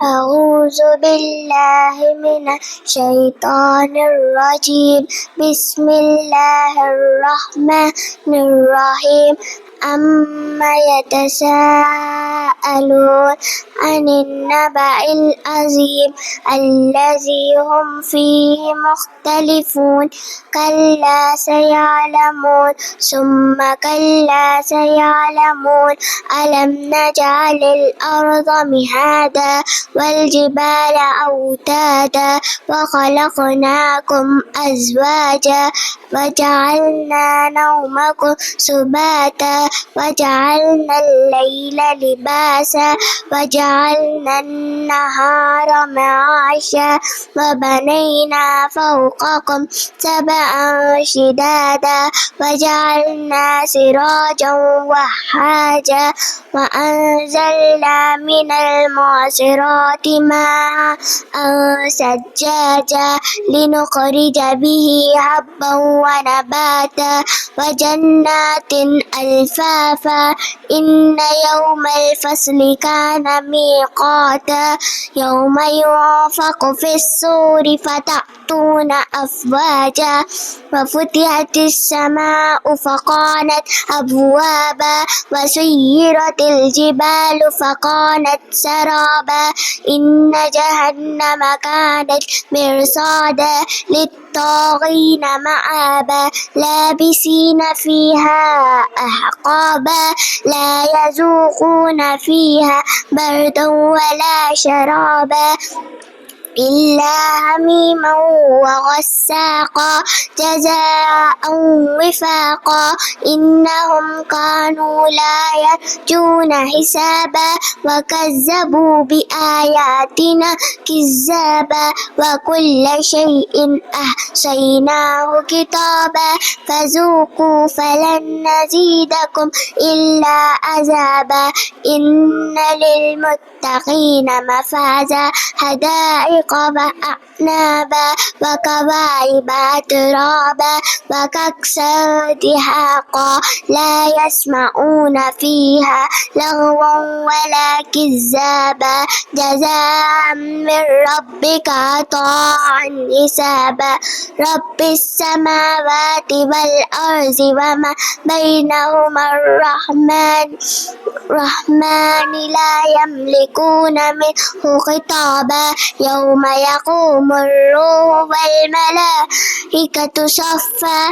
أعوذ بالله من الشيطان الرجيم. بسم الله الرحمن الرحيم. أما يتساءلون عن النبأ العظيم الذي هم فيه مختلفون. كلا سيعلمون ثم كلا سيعلمون. ألم نجعل الأرض مهادا والجبال أوتادا وخلقناكم أزواجا وجعلنا نومكم سباتا وجعلنا الليل لباسا وجعلنا النهار معاشا وبنينا فوقكم سبعا شدادا وجعلنا سراجا وهاجا وأنزلنا من المعصرات ماء ثجاجا لنخرج به حبا ونباتا وجنات ألفافا. إن يوم الفصل كان ميقاتا يوم ينفخ في الصور فتأتون أفواجا وفتحت السماء فكانت أبوابا وسيرت الجبال فكانت سرابا. إن جهنم كانت مرصادا للطاغين مآبا لابسين فيها أحقابا لا يذوقون فيها بردا ولا شرابا إلا حميما وغساقا جزاء وفاقا. إنهم كانوا لا يرجون حسابا وكذبوا بآياتنا كذابا وكل شيء أحصيناه كتابا فذوقوا فلن نزيدكم إلا عذابا. إن للمتقين مفازا حدائق وأعنابا وكواعب أترابا وكأسا دهاقا لا يسمعون فيها لغوا ولا كذابا جزاء من ربك عطاء حسابا. رب السماوات والأرض وما بينهما الرحمن لا يملكون منه خطابا. يوم يقوم الروح والملائكة صفا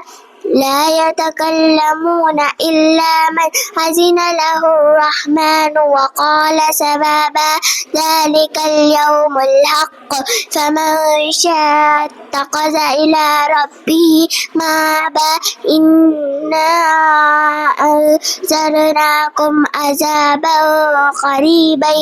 لا يتكلمون إلا من أذن له الرحمن وقال سبابا. ذلك اليوم الحق فمن شاء اتخذ إلى ربه مآبا. إنا أنذرناكم عذابا قريبا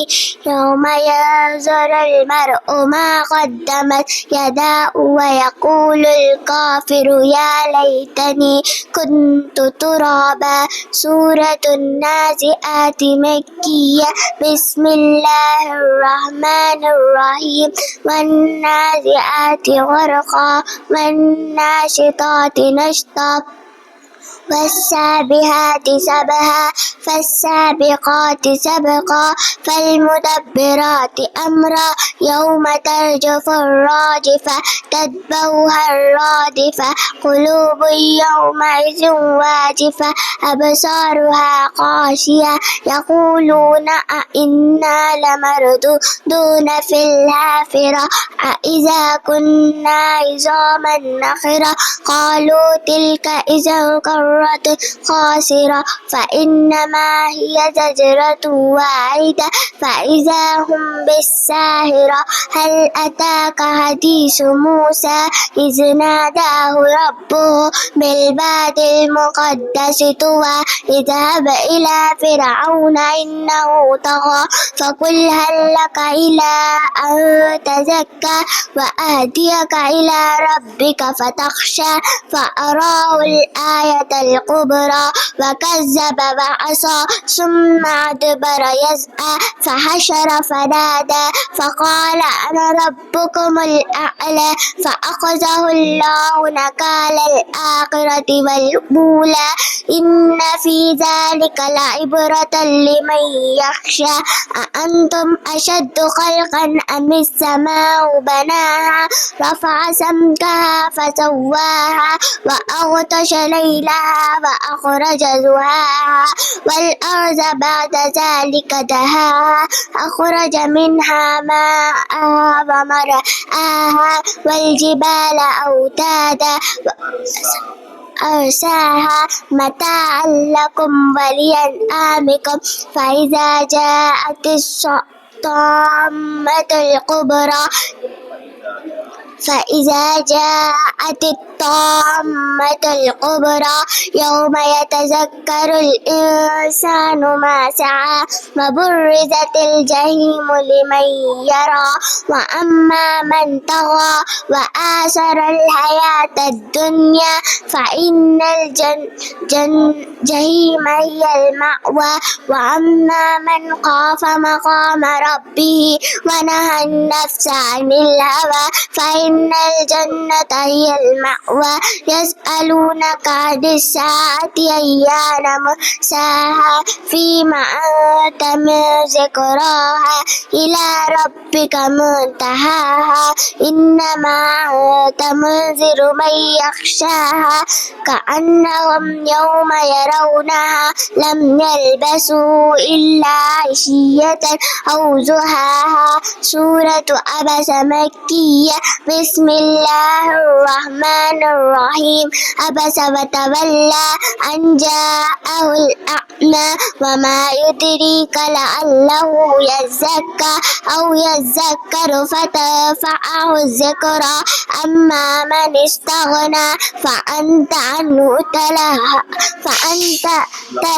يوم ينظر المرء ما قدمت يداه ويقول الكافر يا ليتني كنت ترابا. سورة النازعات مكية. بسم الله الرحمن الرحيم. والنازعات غرقا والناشطات نشطا والسابحات سبحا فالسابقات سبقا فالمدبرات أمرا يوم ترجف الراجفة تتبعها الرادفة قلوب يومئذ واجفة أبصارها خاشعة يقولون أئنا لمردودون في الحافرة أإذا كنا عظاما نخرة قالوا تلك إذا كرة خاسرة فإنما هي زجرة واحدة فإذا هم بالساهرة. هل أتاك حديث موسى إذ ناداه ربه بالواد المقدس طوى اذهب إلى فرعون إنه طغى فقل هل لك إلى أن تزكى وأهديك إلى ربك فتخشى فأراه الآية الكبرى وكذب وعصى ثم أدبر يسعى فحشر فنادى فقال أنا ربكم الأعلى فأخذه الله نكال الآخرة والأولى إن في ذلك لعبرة لمن يخشى أأنتم أشد خلقا أم السماء بناها رفع سمكها فسواها وأغطش ليلها وأخرج ضحاها والأرض بعد ذلك دهاها أخرج منها ماءها ومرعاها والجبال أوتادا أرساها متاعا لكم ولأنعامكم فإذا جاءت الطامة الكبرى يوم يتذكر الإنسان ما سعى وبرزت الجحيم لمن يرى وأما من طغى وآثر الحياة الدنيا فإن الجحيم هي المأوى وأما من خاف مقام ربه ونهى النفس عن الهوى فإن الجنة هي المأوى يسألونك عن الساعة أيان مرساها فيما أنت من ذكراها إلى ربك منتهاها إنما أنت منذر من يخشاها كأنهم يوم يرونها لم يلبسوا إلا عشية أو ضحاها سورة عبس مكية بسم الله الرحمن الرحيم عبس وتولى أن جاءه الأعمى وما يدريك لعله يزكى أو يذكر فتنفعه الذكرى أما من استغنى فأنت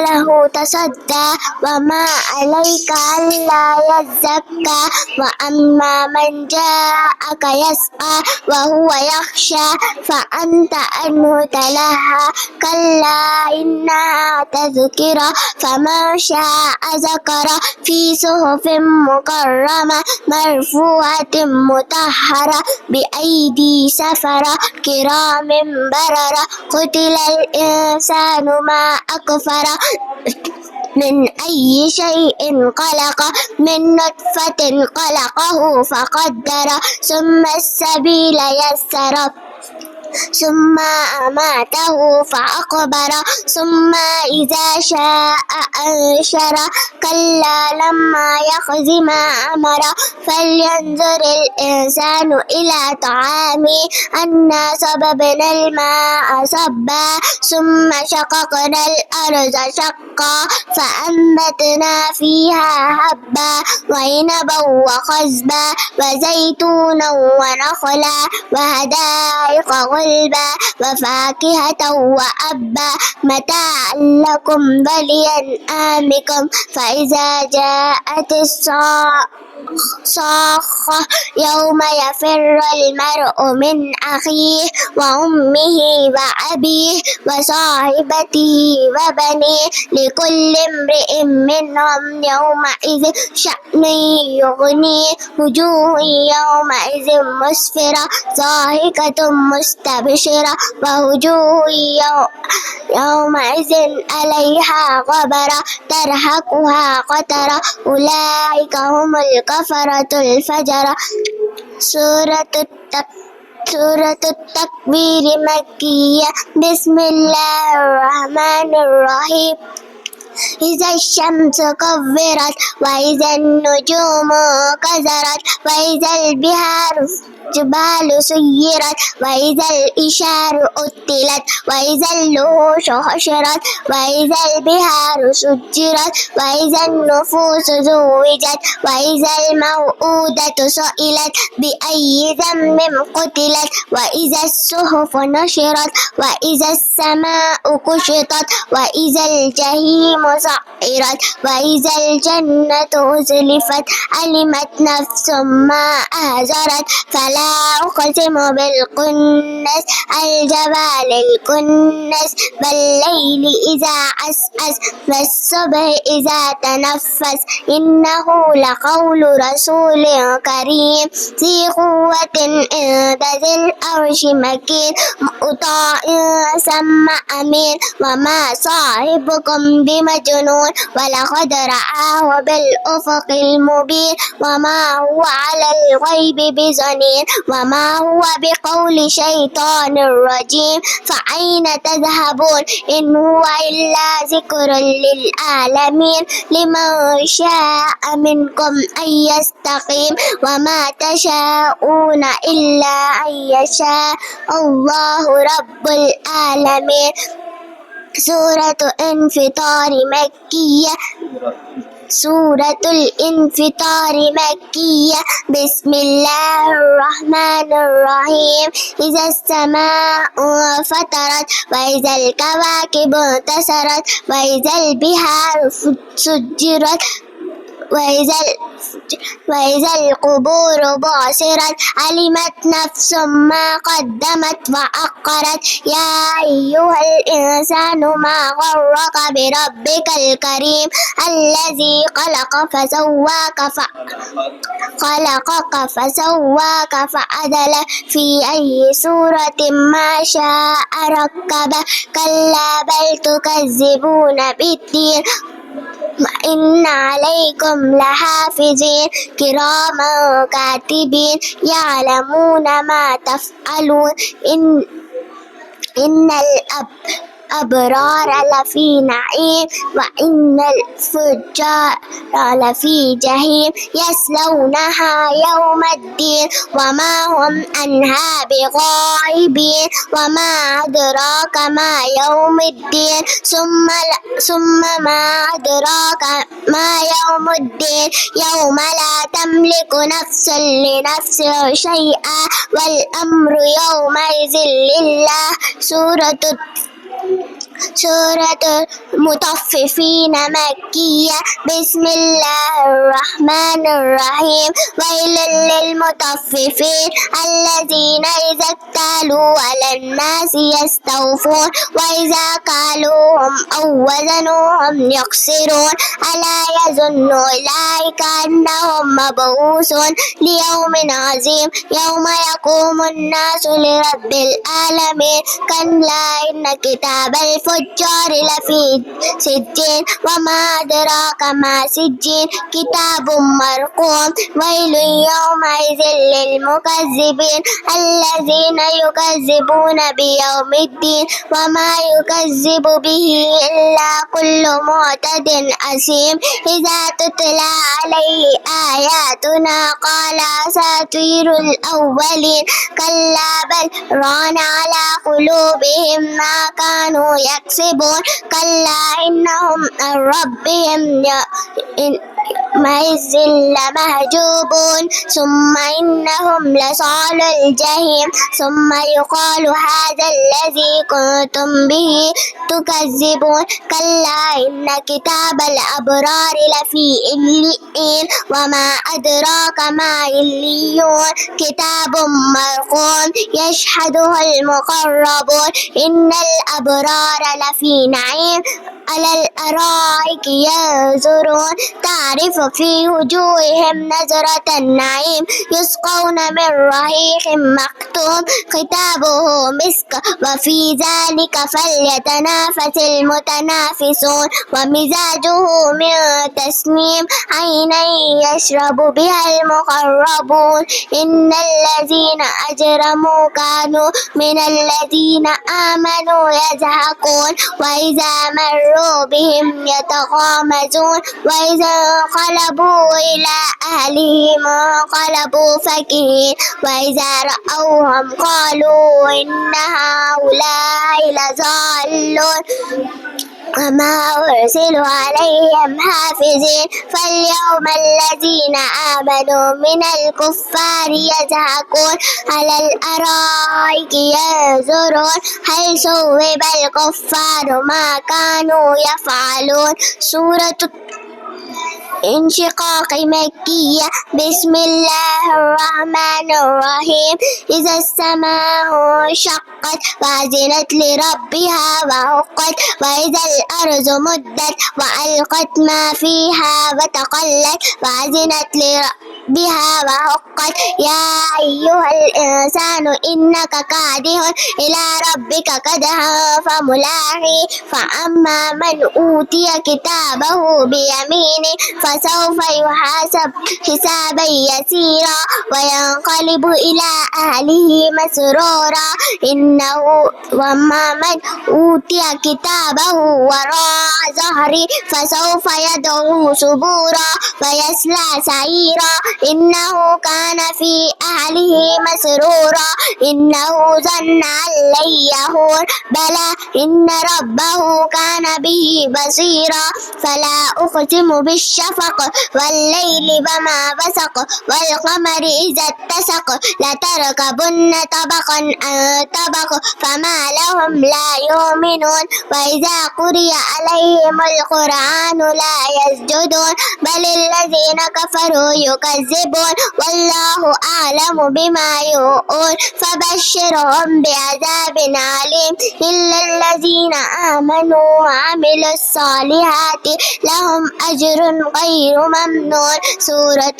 له تصدى وما عليك ألا يزكى وأما من جاءك يسعى وهو يخشى فأنت عنه تلهى كلا إنها تذكرة فمن شاء ذكر في صحف مكرمة مرفوعة مطهرة بأيدي سفرة كرام بررة قتل الإنسان ما أكفر من أي شيء خلق من نطفة خلقه فقدر ثم السبيل يسر ثم أماته فأقبر ثم إذا شاء أنشر كلا لما يقض ما أمر فلينظر الإنسان إلى طعامه أنا صببنا الماء صبا ثم شققنا الأرض شقا فأنبتنا فيها حبا وعنبا وقضبا وزيتونا ونخلا وحدائق غلبا وفاكهة وأبا متاعا لكم ولأنعامكم فإذا جاءت الصاخة يوم يفر المرء من أخيه وأمه وأبيه وصاحبته وبنيه لكل امرئ منهم يومئذ شأن يغنيه وجوه يومئذ مسفرة ضاحكة مستبشرة ووجوه يومئذ عليها غبرة ترهقها قترة أولئك هم الكفرة الفجرة سورة التكوير مكية بسم الله الرحمن الرحيم إذا الشمس كورت وإذا النجوم كدرت وإذا البحار جبال سيرت وإذا الإشار أطلت وإذا الوحوش حشرت وإذا البحار سجرت وإذا النفوس زوجت وإذا الموءودة سئلت بأي ذنب قتلت وإذا الصحف نشرت وإذا السماء كشطت وإذا الجحيم سعرت وإذا الجنة أزلفت علمت نفس ما أهجرت فلا أقسم بالكنس الجبال الكنس والليل إذا عسعس والصبح إذا تنفس إنه لقول رسول كريم ذي قوة عند ذي العرش مكين مطاع ثم أمين وما صاحبكم بمجنون ولقد رآه بالأفق المبين وما هو على الغيب بضنين وما هو بقول شيطان رجيم فأين تذهبون إن هو إلا ذكر للعالمين لمن شاء منكم أن يستقيم وما تشاءون إلا أن يشاء الله رب العالمين. سورة انفطار مكية. سورة الانفطار مكية. بسم الله الرحمن الرحيم. إذا السماء فطرت وإذا الكواكب انتثرت وإذا البحار سجرت وإذا القبور بعثرت علمت نفس ما قدمت وأخرت يا أيها الإنسان ما غرك بربك الكريم الذي خلقك فسواك فعدلك في أي صورة ما شاء ركبك كلا بل تكذبون بالدين وإن عليكم لحافظين كراما كاتبين يعلمون ما تفعلون إن الأبرار لفي نعيم وإن الفجار لفي جحيم يصلونها يوم الدين وما هم عنها بغائبين وما أدراك ما يوم الدين ثم ما أدراك ما يوم الدين يوم لا تملك نفس لنفس شيئا والأمر يومئذ لله. سورة المطففين مكية. بسم الله الرحمن الرحيم. ويل للمطففين الذين إذا اكتالوا على الناس يستوفون وإذا كالوهم أو وزنوهم يخسرون ألا يظن أولئك أنهم مبعوثون ليوم عظيم يوم يقوم الناس لرب العالمين. كلا إن كتاب الفجار لفي سجين وما أدراك ما سجين كتاب مرقوم. ويل يومئذ للمكذبين الذين يكذبون بيوم الدين وما يكذب به إلا كل معتد أثيم إذا تتلى عليه آياتنا قال أساطير الأولين كلا بل ران على قلوبهم ما كانوا يكسبون كلا إنهم عن ربهم يومئذ لمحجوبون ثم إنهم لصال الجحيم ثم يقال هذا الذي كنتم به تكذبون كلا إن كتاب الأبرار لفي عليين وما أدراك ما عليون كتاب مرقوم يشهده المقربون إن الأبرار لفي نعيم على الأرائك ينظرون تعرف في وجوههم نظرة النعيم يسقون من رحيق مختوم ختامه مسك وفي ذلك فليتنافس المتنافسون ومزاجه من تسنيم عينا يشرب بها المقربون إن الذين أجرموا كانوا من الذين آمنوا يضحكون وإذا مروا بهم يتغامزون وإذا انقلبوا إلى أهلهم انقلبوا فكهين وإذا رأوهم قالوا إن هؤلاء لضالون وما أرسل عليهم حافظين فاليوم الذين آمنوا من الكفار يضحكون على الأرائك ينظرون هل ثوب الكفار ما كانوا يفعلون. سورة انشقاق مكية. بسم الله الرحمن الرحيم. إذا السماء انشقت وأذنت لربها وحقت وإذا الأرض مدت وألقت ما فيها وتقلت وأذنت لربها وحقت. يا أيها الإنسان إنك كادح إلى ربك كدحا فملاقيه فأما من أوتي كتابه بيمينه فسوف يحاسب حسابا يسيرا وينقلب إلى أهله مسرورا إنه. وأما من أوتي كتابه وراء ظهره فسوف يدعو ثبورا ويصلى سعيرا إنه كان في أهله مسرورا إنه ظن أن لن يحور بلى إن ربه كان به بصيرا. فلا أقسم بالشفق والليل وما وسق والقمر إذا اتسق لتركبن طبقا عن طبق فما لهم لا يؤمنون. وإذا قرئ عليهم القرآن لا يسجدون بل الذين كفروا يكذبون والله أعلم بما يوعون فبشرهم بعذاب عليم إلا الذين آمنوا وعملوا الصالحات لهم أجر غير ممنون. سورة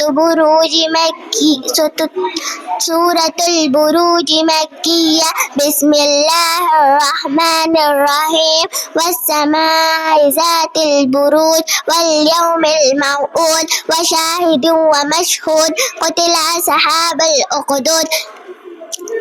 البروج مكية. بسم الله الرحمن الرحيم. والسماء ذات البروج واليوم الموعود وشاهد ومشهود. قتل أصحاب الأخدود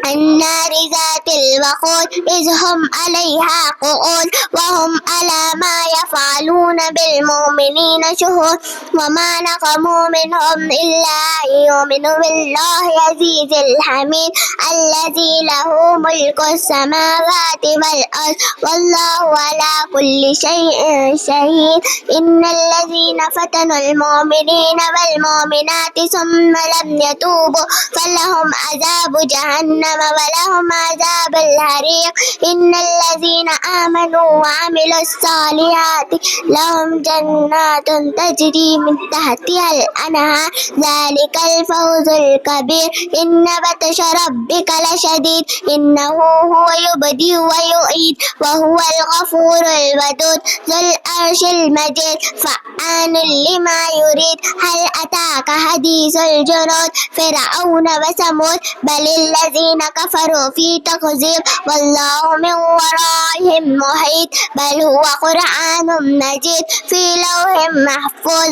النار ذات الوقود إذ هم عليها قعود وهم على ما يفعلون بالمؤمنين شهود. وما نقموا منهم إلا أن يؤمنوا بالله العزيز الحميد الذي له ملك السماوات والأرض والله على كل شيء شهيد. إن الذين فتنوا المؤمنين والمؤمنات ثم لم يتوبوا فلهم عذاب جهنم ولهم عذاب الحريق. إن الذين آمنوا وعملوا الصالحات لهم جنات تجري من تحتها الأنهار ذلك الفوز الكبير. إن بطش ربك لشديد إنه هو يبدئ ويعيد وهو الغفور الودود ذو العرش المجيد فعال لما يريد. هل أتاك حديث الجنود فرعون وثمود بل الذين كفروا في تكذيب والله من ورائهم محيط بل هو قرآن مجيد في لوح محفوظ.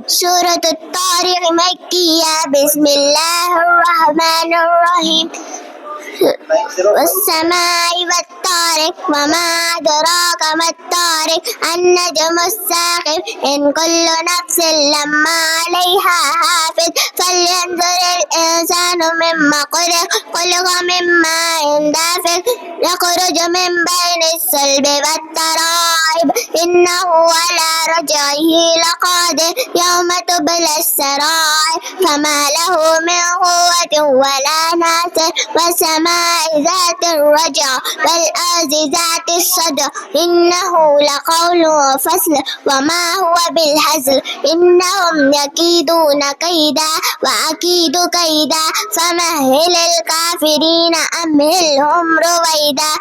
سورة الطارق مكية. بسم الله الرحمن الرحيم. والسماء والطارق وما أدراك ما الطارق النجم الثاقب إن كل نفس لما عليها حافظ فلينظر الإنسان مما خلق من ماء دافق يخرج من بين الصلب والترائب إنه على رجعه لقادر يوم تبلى السرائر فما له من قوة ولا ناصر. والسماء ذات الرجع والأرض ذات الصدع إنه لقول فصل وما هو بالهزل إنهم يكيدون كيدا وأكيد كيدا فمهل الكافرين أمهلهم رويدا.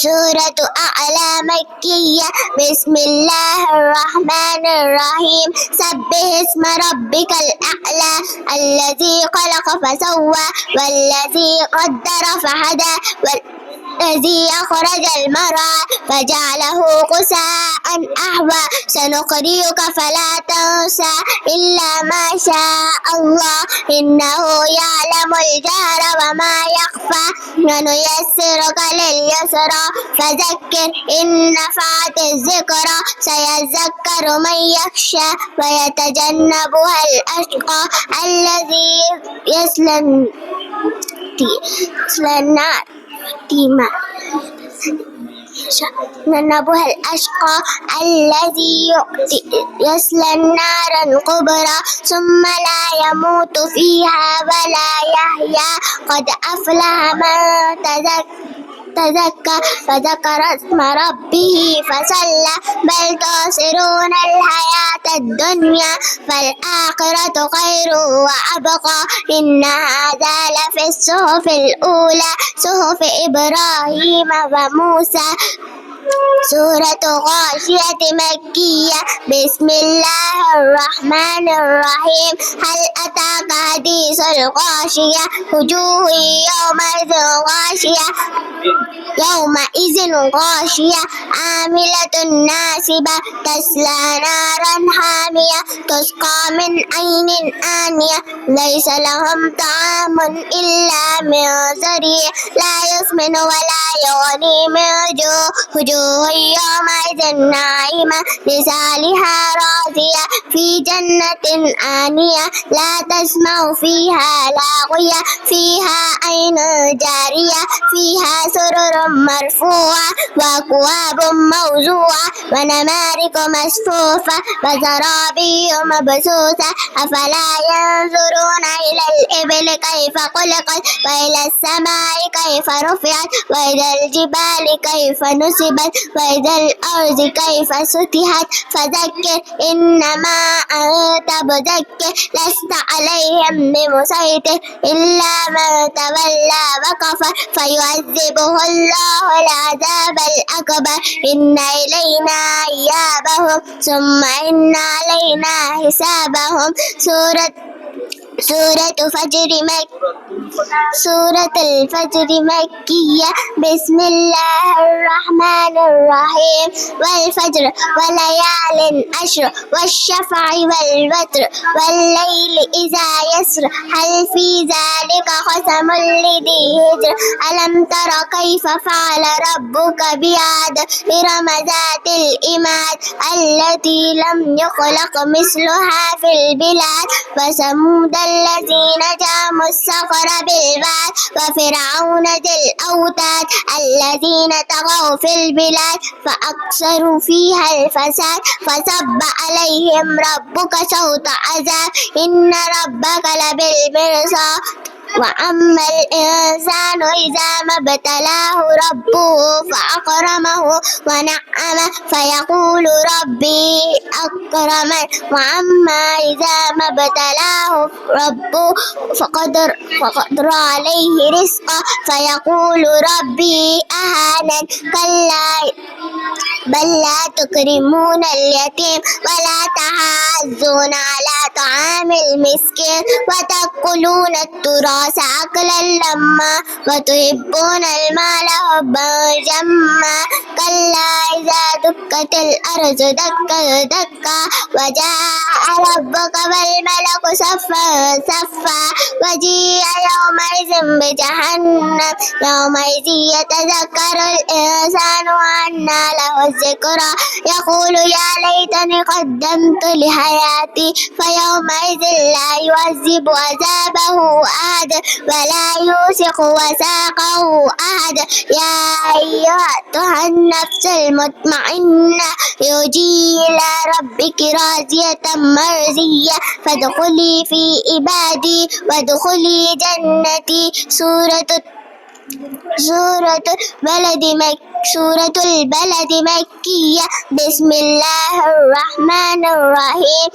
سورة أعلى مكية. بسم الله الرحمن الرحيم. سبح اسم ربك الأعلى الذي خلق فسوى والذي قدر فهدى والذي أخرج المرعى فجعله غثاء أحوى سنقرئك فلا تنسى إلا ما شاء الله إنه يعلم الجهر وما يخفى ونيسرك لليسرى فذكر إن نفعت الذكرى سيذكر من يخشى ويتجنبها الأشقى الذي يصلى النار يتجنبها الأشقى الذي يصلى النار الكبرى ثم لا يموت فيها ولا يحيا قد أفلح من تزكى وذكر اسم ربه فصلى بل تؤثرون الحياة الدنيا فالآخرة خير وأبقى إن هذا لفي الصحف الأولى صحف إبراهيم وموسى. سورة غاشية مكية. بسم الله الرحمن الرحيم. هل أتاك حديث الغاشية وجوه يومئذ غاشية عاملة ناصبة تصلى نارا حامية تسقى من عين آنية ليس لهم طعام إلا من ضريع لا يسمن ولا يغني من جوع وجوه يومئذ ناعمة لسعيها راضية في جنة آنية لا تسمع فيها لاغية فيها عين جارية فيها سرر مرفوعة وأكواب موضوعة ونمارق مصفوفة وزرابي مبثوثة أفلا ينظرون إلى الإبل كيف خلقت وإلى السماء كيف رفعت وإلى الجبال كيف نصبت وإلى الأرض كيف سطحت فذكر إنما أنت مذكر لست عليهم بمسيطر إلا من تولى وكفر فيعذبه الله العذاب الأكبر إن إلينا إيابهم ثم إن علينا حسابهم. سورة الفجر مكية. بسم الله الرحمن الرحيم. والفجر وليال عشر والشفع والوتر والليل إذا يسر هل في ذلك قسم لذي حجر ألم تر كيف فعل ربك بعاد إرم ذات العماد التي لم يخلق مثلها في البلاد وثمود الذين جابوا الصخر بالواد وفرعون ذي الأوتاد الذين طغوا في البلاد فأكثروا فيها الفساد فصب عليهم ربك صوت عذاب إن ربك لبالمرصاد. وأما الإنسان إذا ما ابتلاه ربه فأكرمه ونعمه فيقول ربي أكرمن وأما إذا ما ابتلاه ربه فقدر عليه رزقه فيقول ربي أهانن كلا بل لا تكرمون اليتيم ولا تحاضون على طعام المسكين وتأكلون التراث أكلا لما وتحبون المال حبا جما كلا إذا دكت الأرض دكا دكا وجاء ربك والملك صفا صفا وجيء يومئذ بجهنم يومئذ يتذكر الإنسان وأنى له الذكرى يقول يا ليتني قدمت لحياتي فيومئذ لا يعذب عذابه أحد ولا يوثق وثاقه أحد. يا أيتها النفس المطمئنة ارجعي إلى ربك راضية مرضية فادخلي في عبادي وادخلي جنتي. سورة البلد مكية. بسم الله الرحمن الرحيم.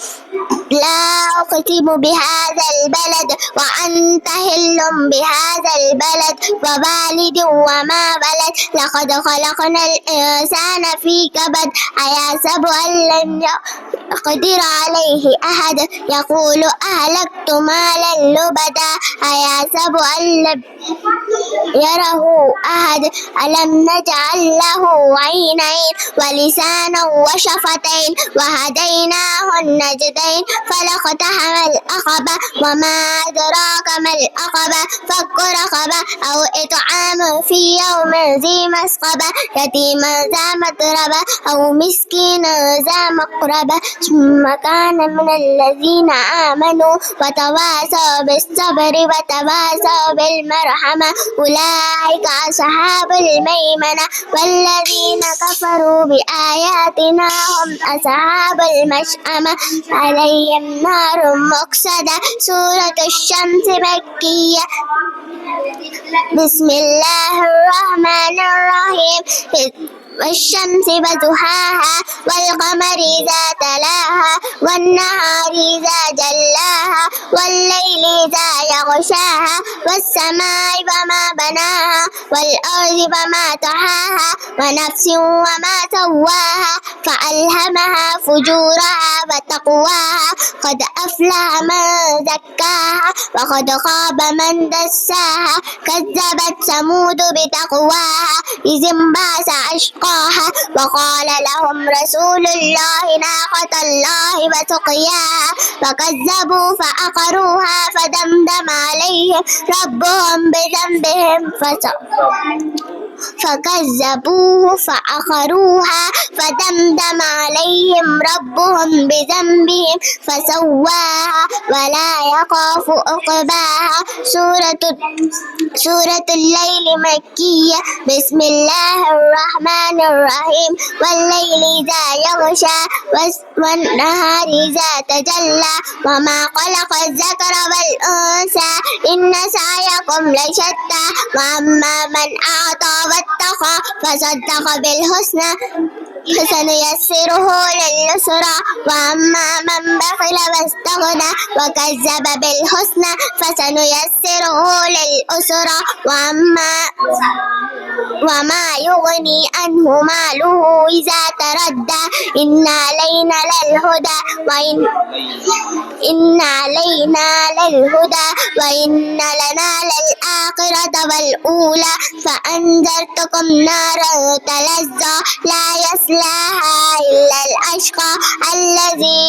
لا أقسم بهذا البلد وأنت حل بهذا البلد ووالد وما ولد لقد خلقنا الإنسان في كبد أيحسب أن لن يقدر عليه أحد يقول أهلكت مالا لبدا أيحسب أن لم يره أحد ألم نجعل له عينين ولسانا وشفتين وهديناه النجدين فلاقتحم العقبة وما أدراك ما العقبة فك رقبة أو إطعام في يوم ذي مسغبة يتيما ذا متربة أو مسكينا ذا مقربة ثم كان من الذين آمنوا وتواصوا بالصبر وتواصوا بالمرحمة أولئك أصحاب الميمنة والذين كفروا بآياتنا هم أصحاب المشأمة عليهم نار مؤصدة. سورة الشمس مكية. بسم الله الرحمن الرحيم. والشمس وضحاها والقمر إذا تلاها والنهار إذا جلاها والليل إذا يغشاها والسماء وما بناها والأرض وما طحاها ونفس وما سواها فألهمها فجورها وتقواها. قد أفلح من زكاها وقد خاب من دساها. كذبت ثمود بتقواها إذ انبعث أشقاها وقال لهم رسول الله ناقة الله وسقياها فكذبوا فعقروها فدمدم عليهم ربهم بذنبهم فكذبوه فعقروها فدمدم عليهم ربهم بذنبهم فسواها ولا يخاف عقباها. سورة الليل مكية. بسم الله الرحمن الرحيم. والليل إذا يغشى والنهار إذا تجلى وما خلق الذكر والأنثى إن سعيكم لشتى. وأما من أعطى واتقى فصدق بالحسنى فسنيسره لليسرى. وأما من بخل واستغنى وكذب بالحسنى فسنيسره للأسرى. وما يغني عنه ماله إذا تردى. إن علينا للهدى وإن لنا للآخرة والأولى. فأنذرتكم نارا تلظى لا يصلاها إلا الأشقى الذي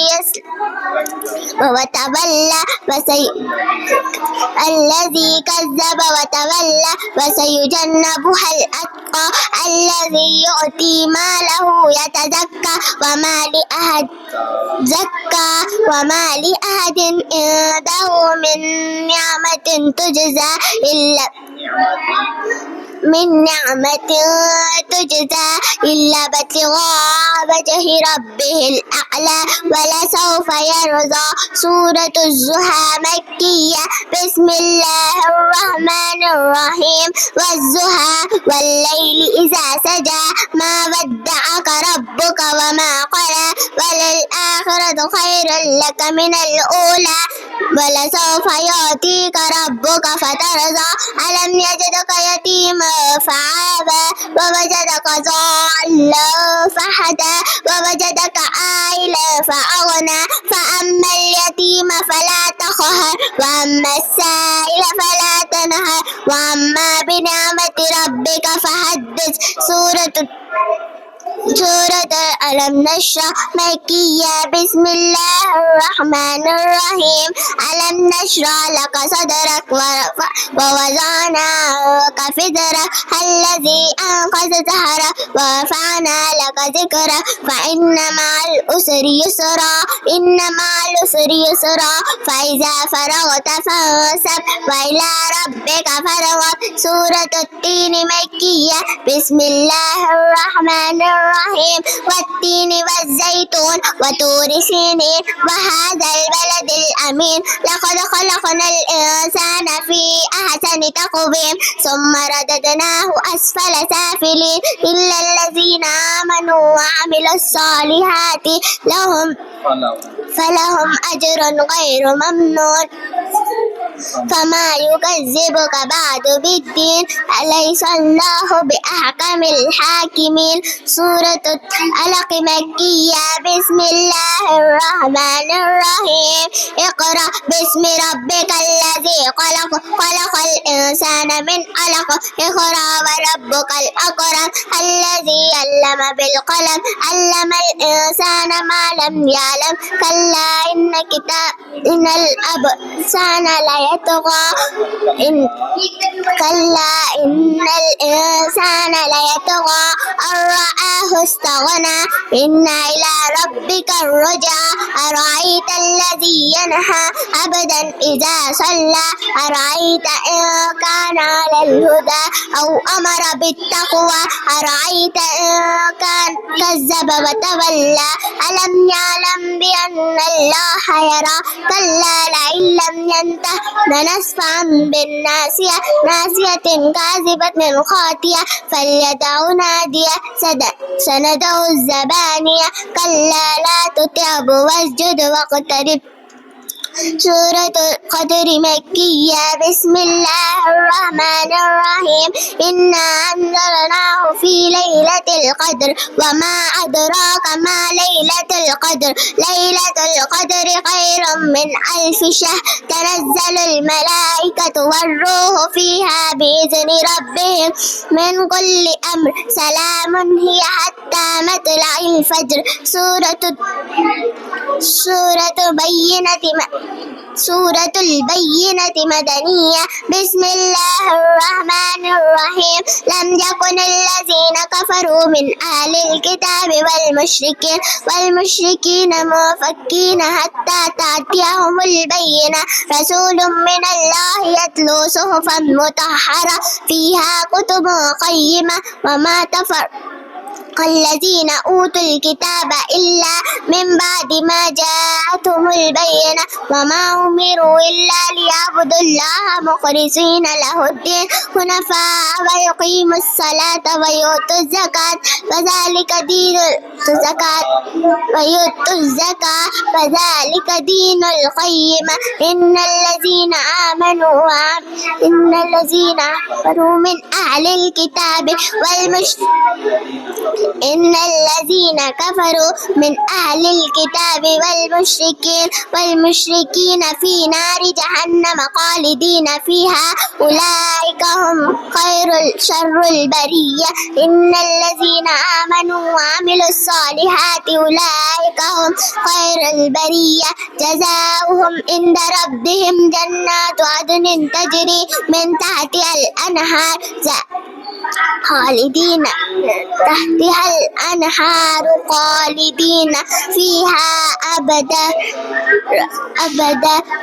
كذب وتولى. وسيجنبها الأتقى الذي يؤتي ماله يتزكى. وما لأحد عنده من نعمة تجزى إلا ابتغاء وجه ربه الأعلى ولسوف يرضى. سورة الضحى مكية. بسم الله الرحمن الرحيم. والضحى والليل إذا سجى ما ودعك ربك وما قلى وللآخرة خير لك من الأولى ولسوف يعطيك ربك فترضى. ألم يجدك يتيما فعابا ووجدك ضالا فهدى ووجدك عائلا فأغنى. فأما اليتيم فلا تقهر وأما السائل فلا تنهر وأما بنعمة ربك فحدث. سورة ألم نشرح مكية. بسم الله الرحمن الرحيم. ألم نشرح لك صدرك ووضعنا عنك فزرك الذي أنقذ ظهرك ورفعنا لك ذكرك فإن مع العسر يسرا فإذا فرغت فانصب وإلى ربك فارغب. سورة التين مكية. بسم الله الرحمن الرحيم. والتين والزيتون وطور سينين وهذا البلد الأمين. لقد خلقنا الإنسان في أحسن تقويم ثم رددناه أسفل سافلين إلا الذين آمنوا وعملوا الصالحات فلهم أجر غير ممنون. فما يكذبك بعد بالدين أليس الله بأحكم الحاكمين. سورة الألق مكية. بسم الله الرحمن الرحيم. اقرأ باسم ربك الذي خلق الإنسان من علق. اقرأ وربك الأكرم الذي علم بالقلم علم الإنسان ما لم يعلم. كلا إن الإنسان ليطغى أن رآه استغنى. إن إلى ربك الرجعى. أرأيت الذي ينهى عبدا إذا صلى. أرأيت إن كان على الهدى أو أمر بالتقوى أرأيت إن كان كذب وتولى ألم يعلم بأن الله يرى كلا لئن لم ينته لنسفعا بالناصية ناصية كاذبة خاطئة فليدع نادية سندع الزبانية كلا لا تطعه واسجد واقترب. سورة القدر مكية. بسم الله الرحمن الرحيم. إنا أنزلناه في ليلة القدر وما أدراك ما ليلة القدر ليلة القدر خير من 1000 شهر تنزل الملائكة والروح فيها بإذن ربهم من كل أمر سلام هي حتى مطلع الفجر. سورة البينة مدنية. بسم الله الرحمن الرحيم. لم يكن الذين كفروا من أهل الكتاب والمشركين منفكين حتى تأتيهم البينة رسول من الله يتلو صحفا مطهرة فيها كتب قيمة وما تفرق الذين أوتوا الكتاب إلا من بعد ما جاءتهم البينة وما أمروا إلا ليعبدوا الله مخلصين له الدين حنفاء ويقيموا الصلاة ويؤتوا الزكاة فذلك دين القيمة. إن الذين كفروا من أهل الكتاب والمشركين في نار جهنم خالدين فيها أولئك هم شر البرية. إن الذين آمنوا وعملوا الصالحات أولئك هم خير البرية جزاؤهم عند ربهم جنات عدن تجري من تحتها الأنهار خالدين فيها أبدا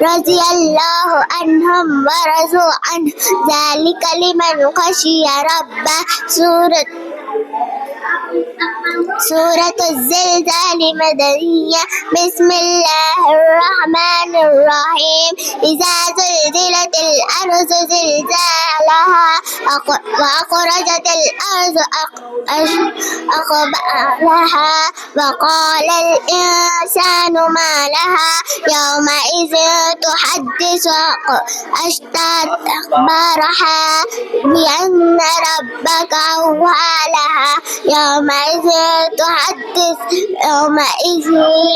رضي الله عنهم ورضوا عنه ذلك لمن خشي ربه. سورة الزلزال مدنية. بسم الله الرحمن الرحيم. إذا زلزلت الأرض زلزالها وأخرجت الأرض أثقالها وقال الإنسان ما لها يومئذ تحدث أخبارها بأن ربك أوحى لها يومئذ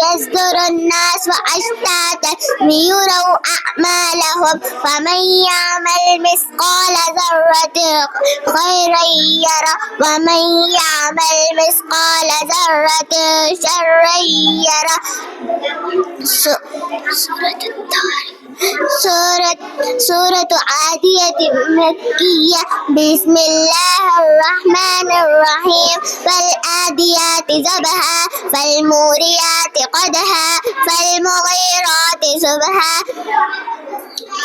يصدر الناس أشتاتا ليروا أعمالهم فمن يعمل مثقال ذرة خيرا يره ومن يعمل مثقال ذرة شرا يره. سورة عادية مكية. بسم الله الرحمن الرحيم. فالعاديات ضبحا فالموريات قدحا فالمغيرات صبحا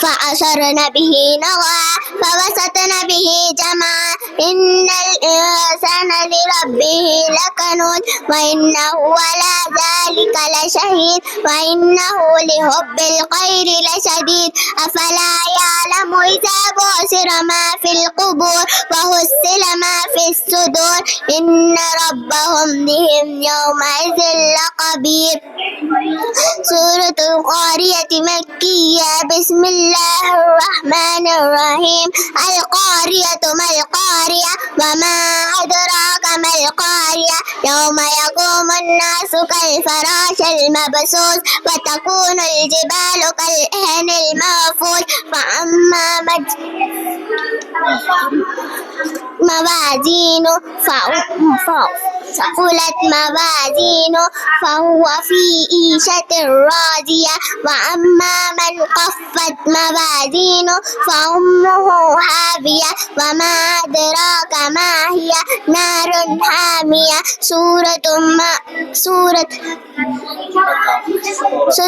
فأثرن به نقعا فوسطن به جمعا إن الإنسان لربه لكنود وإنه على ذلك لشهيد وإنه لحب الخير لشديد أفلا يعلم إذا بعثر ما في القبور وحصل ما في الصدور إن ربهم بهم يومئذ لخبير. سورة القارية مكية. بسم الله الرحمن الرحيم. القارية ما القارية وما أدراك ما القارية يوم يقوم الناس كالفراش المبثوث وتكون الجبال كالعهن المنفوش فأما موازينه ثقلت موازينه فهو في عيشة راضية وأما من خفت موازينه فأمه هاوية وما أدراك ما هي نار حامية. سورة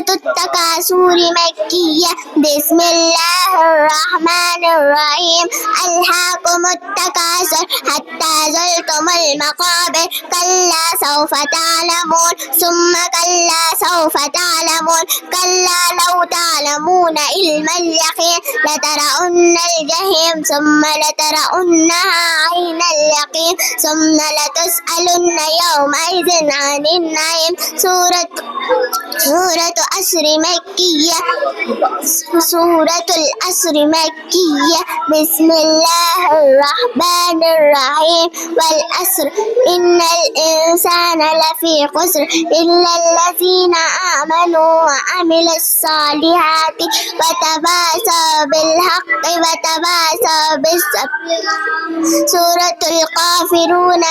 التكاثر مكية. بسم الله الرحمن الرحيم ألهاكم التكاثر حتى زرتم المقابر كلا سوف تعلمون ثم كلا سوف تعلمون كلا لو تعلمون علم اليقين لترون الجحيم ثم لترونها عين اليقين ثم لتسألن يومئذ عن النعيم سورة العصر مكية سورة العصر مكية بسم الله الرحمن الرحيم والعصر إن الإنسان لفي خسر إلا الذين آمنوا وعملوا الصالحات وتواصوا بالحق وتواصوا بالصبر سورة الكافرون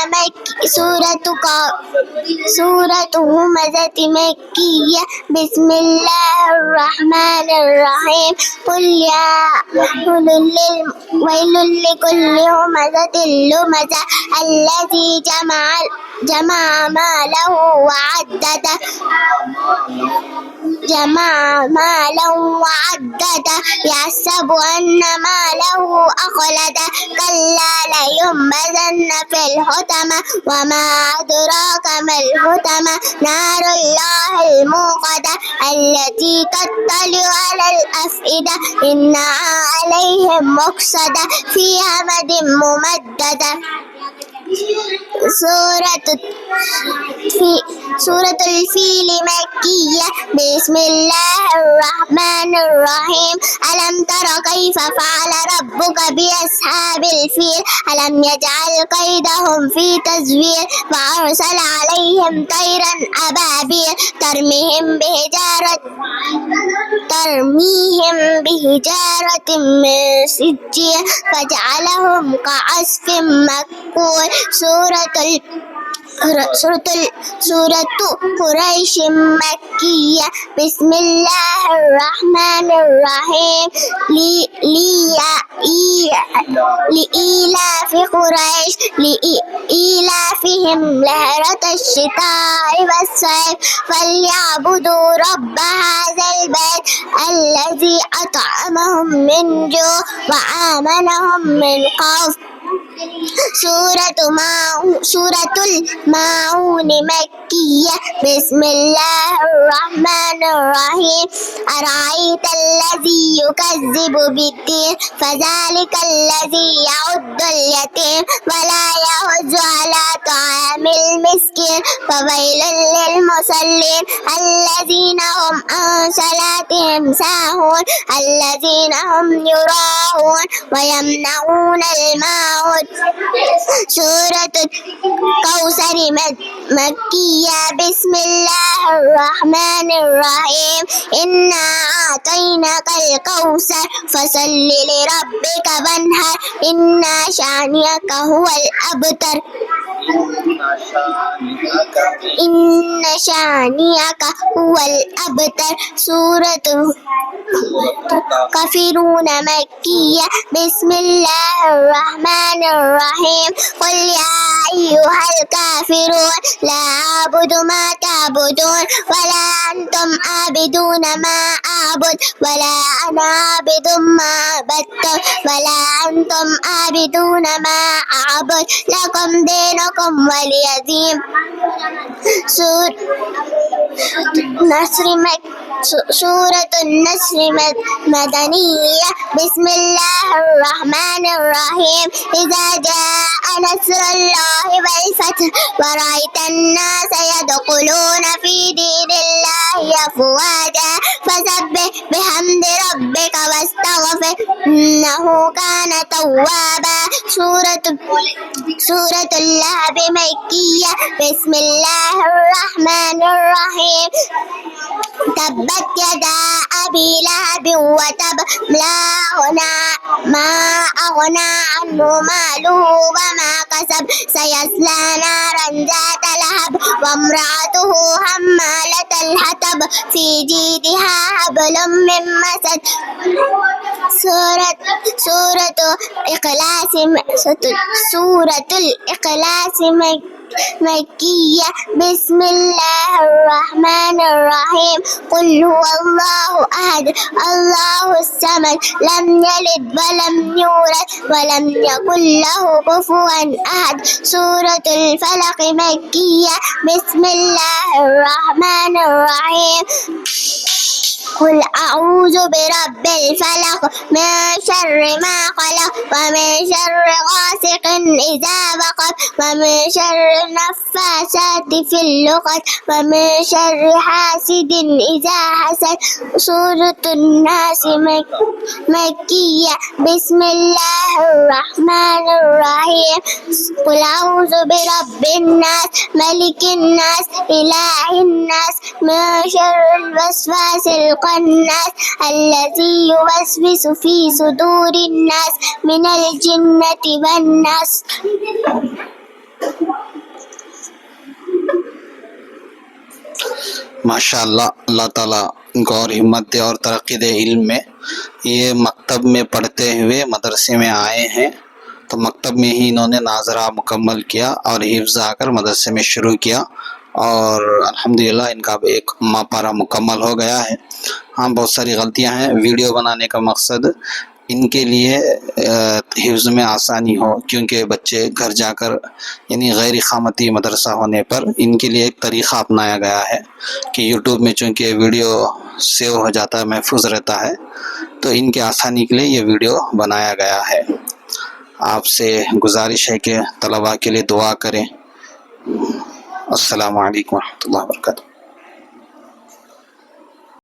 سورة همزة مكية بسم الله الرحمن الرحيم قل يا ويل لكل همزة لمزة الذي جمع ماله وعدده يحسب أن ماله أخلده كلا لينبذن في الحطمة وما أدراك ما الحطمة نار الله الموقدة التي تطلع على الأفئدة إنها عليهم مؤصدة في أمد ممددة سورة الفيل مكية بسم الله الرحمن الرحيم ألم تر كيف فعل ربك بأصحاب الفيل ألم يجعل كيدهم في تزوير وأرسل عليهم طيرا أبابيل ترميهم بحجارة من سجيل فجعلهم كعصف مأكول سورة قريش مكية بسم الله الرحمن الرحيم لإيلاف قريش لإيلافهم رحلة الشتاء والصيف فليعبدوا رب هذا البيت الذي أطعمهم من جوع وآمنهم من خوف سورة الماعون مكية بسم الله الرحمن الرحيم أرأيت الذي يكذب بالدين فذلك الذي يعد اليتيم ولا يحض على طعام المسكين فويل للمصلين الذين هم عن صلاتهم ساهون الذين هم يراءون ويمنعون الماعون سورة الكوثر مكية بسم الله الرحمن الرحيم إنا أعطيناك الكوثر فصل لربك وانحر إن شانئك هو الأبتر إن شانئك هو الأبتر سورة كافرون مكية بسم الله الرحمن الرحيم قل يا أيها الكافرون لا أعبد ما تعبدون ولا أنتم عابدون ما أعبد ولا أنا عابد ما عبدتم ولا أنتم عابدون ما أعبد لكم دينكم ولي دين سورة النصر مدنية بسم الله الرحمن الرحيم إذا جاء نصر الله والفتح ورأيت الناس يدخلون في دين الله أفواجا فسبح بحمد ربك واستغفر إنه كان توابا سورة اللهب مكية بسم الله الرحمن الرحيم تبت يدا أبي لهب وتب ما أغنى عنه ماله وما كسب سيصلى نارا ذات لهب وامرأته حمالة الحطب في جيدها حبل من مسد سورة الإخلاص مكية بسم الله الرحمن الرحيم قل هو الله أحد الله الصمد الصمد لم يلد ولم يولد ولم يكن له كفوا أحد. سورة الفلق مكية. بسم الله الرحمن الرحيم. قل أعوذ برب الفلق من شر ما خلق ومن شر غاسق إذا وقب ومن شر النفاثات في العقد ومن شر حاسد إذا حسد. سورة الناس مكية. بسم الله الرحمن الرحيم. قل أعوذ برب الناس ملك الناس إله الناس من شر الوسواس الناس الذي يوسوس في صدور الناس من الجنة والناس. माशाअल्लाह, अल्लाह ताला इनको और हिम्मत दे और तरक्की दे इल्म में। ये मकतब में पढ़ते हुए मदरसे में आए हैं, तो मकतब में ही इन्होंने नाजरा मुकम्मल किया और हिफ्ज़ आकर मदरसे में शुरू किया और अल्हम्दुलिल्लाह इनका अब एक पारा मुकम्मल हो गया है। हाँ, बहुत सारी गलतियां हैं। वीडियो बनाने का मकसद इनके लिए हिफ्ज़ में आसानी हो, क्योंकि बच्चे घर जाकर यानी गैर ख़ामती मदरसा होने पर इनके लिए एक तरीक़ा अपनाया गया है कि यूट्यूब में चूँकि वीडियो सेव हो जाता है, महफूज रहता है, तो इनके आसानी के लिए ये वीडियो बनाया गया है। आपसे गुजारिश है कि तलबा के लिए दुआ करें। अस्सलामु अलैकुम व रहमतुल्लाहि व बरकातुहू।